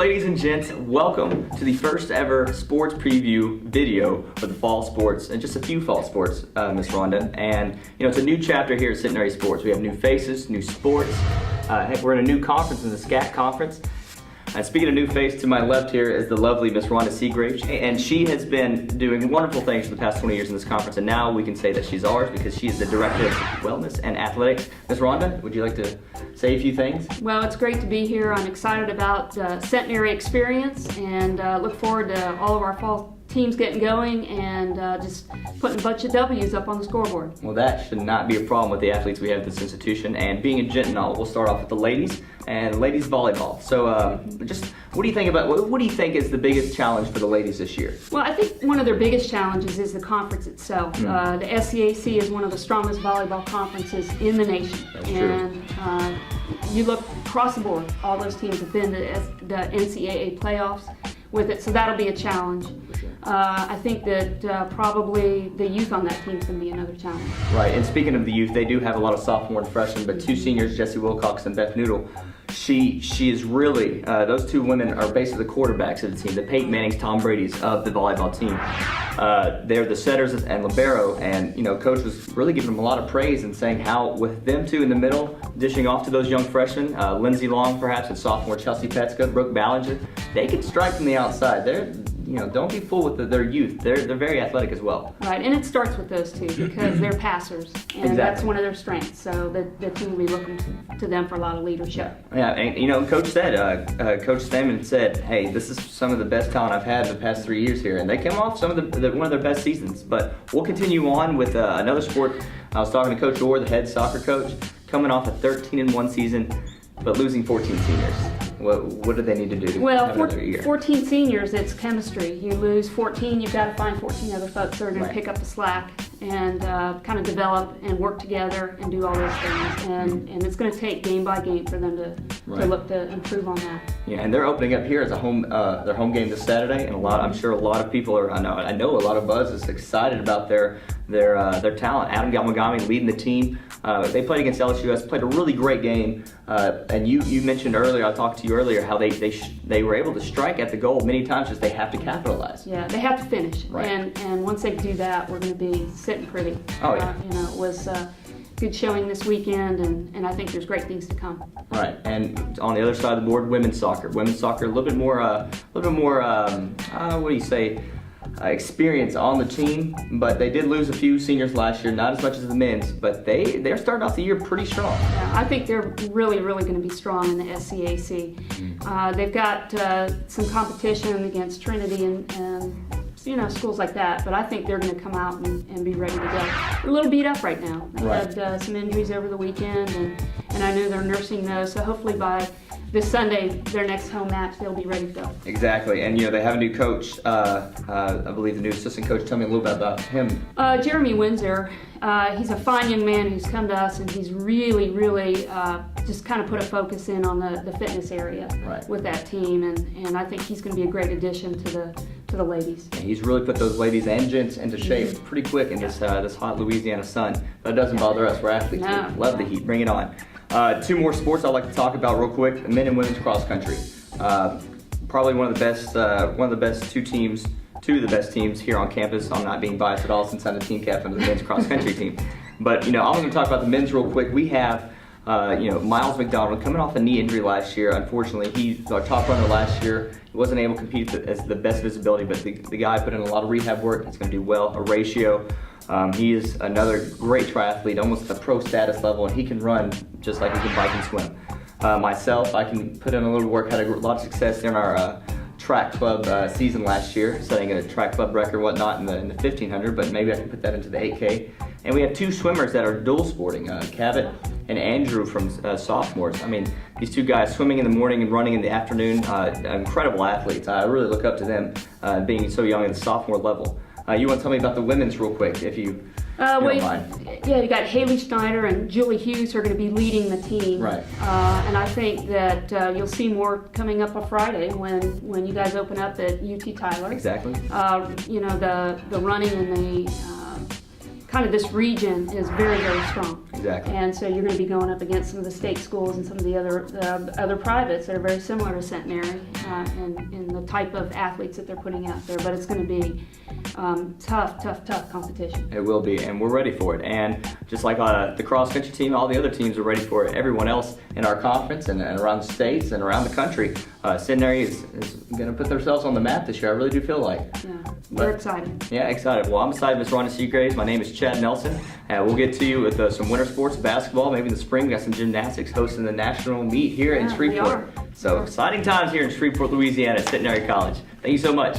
ladies and gents? Welcome to the first ever sports preview video for the fall sports, and just a few fall sports, Miss Rhonda. And it's a new chapter here at Centenary Sports. We have new faces, new sports. Heck, we're in a new conference, in the SCAC conference. And speaking of new face, to my left here is the lovely Miss Rhonda Seagrave, and she has been doing wonderful things for the past 20 years in this conference, and now we can say that she's ours because she is the Director of Wellness and Athletics. Miss Rhonda, would you like to say a few things? Well, it's great to be here. I'm excited about the Centenary experience and look forward to all of our fall teams getting going and just putting a bunch of W's up on the scoreboard. Well, that should not be a problem with the athletes we have at this institution. And being a gent and all, we'll start off with the ladies and ladies volleyball. So just what do you think about, what do you think is the biggest challenge for the ladies this year? Well, I think one of their biggest challenges is the conference itself. The SCAC is one of the strongest volleyball conferences in the nation. That's and true. You look across the board, all those teams have been to the NCAA playoffs with it, so that'll be a challenge. I think that probably the youth on that team is going to be another challenge. Right, and speaking of the youth, they do have a lot of sophomore and freshmen, but two seniors, Jessie Wilcox and Beth Noodle. She is really, those two women are basically the quarterbacks of the team, the Peyton Mannings, Tom Brady's of the volleyball team. They're the setters and libero, and Coach was really giving them a lot of praise and saying how with them two in the middle, dishing off to those young freshmen, Lindsay Long perhaps, and sophomore Chelsea Petska, Brooke Ballinger, they can strike from the outside. They're don't be fooled with their youth. They're very athletic as well. Right, and it starts with those two because they're passers, and that's one of their strengths. So the team will be looking to them for a lot of leadership. Yeah, and Coach said, Coach Stamen said, hey, this is some of the best talent I've had in the past 3 years here, and they came off some of one of their best seasons. But we'll continue on with another sport. I was talking to Coach Orr, the head soccer coach, coming off a 13-1 season, but losing 14 seniors. What do they need to do to have another year? 14 seniors, it's chemistry. You lose 14, you've got to find 14 other folks that are going to pick up the slack and kind of develop and work together and do all those things. And it's going to take game by game for them to look to improve on that. Yeah, and they're opening up here as their home game this Saturday, and I'm sure a lot of people are. I know a lot of buzz is excited about their talent. Adam Galmagami leading the team. They played against LSUS, played a really great game. And you mentioned earlier, I talked to you earlier, how they were able to strike at the goal many times, just they have to capitalize. Yeah, they have to finish. Right. And once they do that, we're going to be sitting pretty. Oh yeah. It was good showing this weekend, and I think there's great things to come. Right, and on the other side of the board, women's soccer. Women's soccer, a little bit more, what do you say? Experience on the team, but they did lose a few seniors last year, not as much as the men's, but they're starting off the year pretty strong. Yeah, I think they're really going to be strong in the SCAC. They've got some competition against Trinity and schools like that, but I think they're going to come out and be ready to go. They're a little beat up right now. They had some injuries over the weekend, and I know they're nursing those, so hopefully by this Sunday, their next home match, they'll be ready to go. Exactly, and they have a new coach. I believe the new assistant coach. Tell me a little bit about him. Jeremy Windsor. He's a fine young man who's come to us, and he's really just kind of put a focus in on the fitness area with that team, and I think he's going to be a great addition to the ladies. And he's really put those ladies and gents into shape pretty quick in this hot Louisiana sun. But it doesn't bother us. We're athletes. No. We love the heat. Bring it on. Two more sports I'd like to talk about real quick: men and women's cross country. Probably one of the best two of the best teams here on campus. I'm not being biased at all since I'm the team captain of the men's cross country team. But I'm going to talk about the men's real quick. We have Miles McDonald coming off a knee injury last year. Unfortunately, he's our top runner last year. He wasn't able to compete as the best visibility, but the guy put in a lot of rehab work. He's going to do well. A ratio. He is another great triathlete, almost at the pro status level, and he can run just like he can bike and swim. Myself, I can put in a little work, had a lot of success in our track club season last year, setting a track club record and whatnot in the 1500, but maybe I can put that into the 8K. And we have two swimmers that are dual sporting, Cabot and Andrew from sophomores. I mean, these two guys swimming in the morning and running in the afternoon, incredible athletes. I really look up to them being so young at the sophomore level. You want to tell me about the women's real quick, if you don't mind? Yeah, you got Haley Schneider and Julie Hughes who are going to be leading the team. Right. And I think that you'll see more coming up on Friday when you guys open up at UT Tyler. Exactly. The running and the kind of this region is very strong. Exactly. And so you're going to be going up against some of the state schools and some of the other privates that are very similar to Centenary in the type of athletes that they're putting out there. But it's going to be tough competition. It will be, and we're ready for it. And just like the cross country team, all the other teams are ready for it. Everyone else in our conference and around the states and around the country, Centenary is going to put themselves on the map this year. I really do feel like. Yeah, we're excited. Yeah, excited. Well, I'm excited, Ms. Rhonda Seagraves. My name is Chad Nelson. We'll get to you with some winter sports, basketball, maybe in the spring. We got some gymnastics hosting the national meet here in Shreveport. We are. So exciting times here in Shreveport, Louisiana at Centenary College. Thank you so much.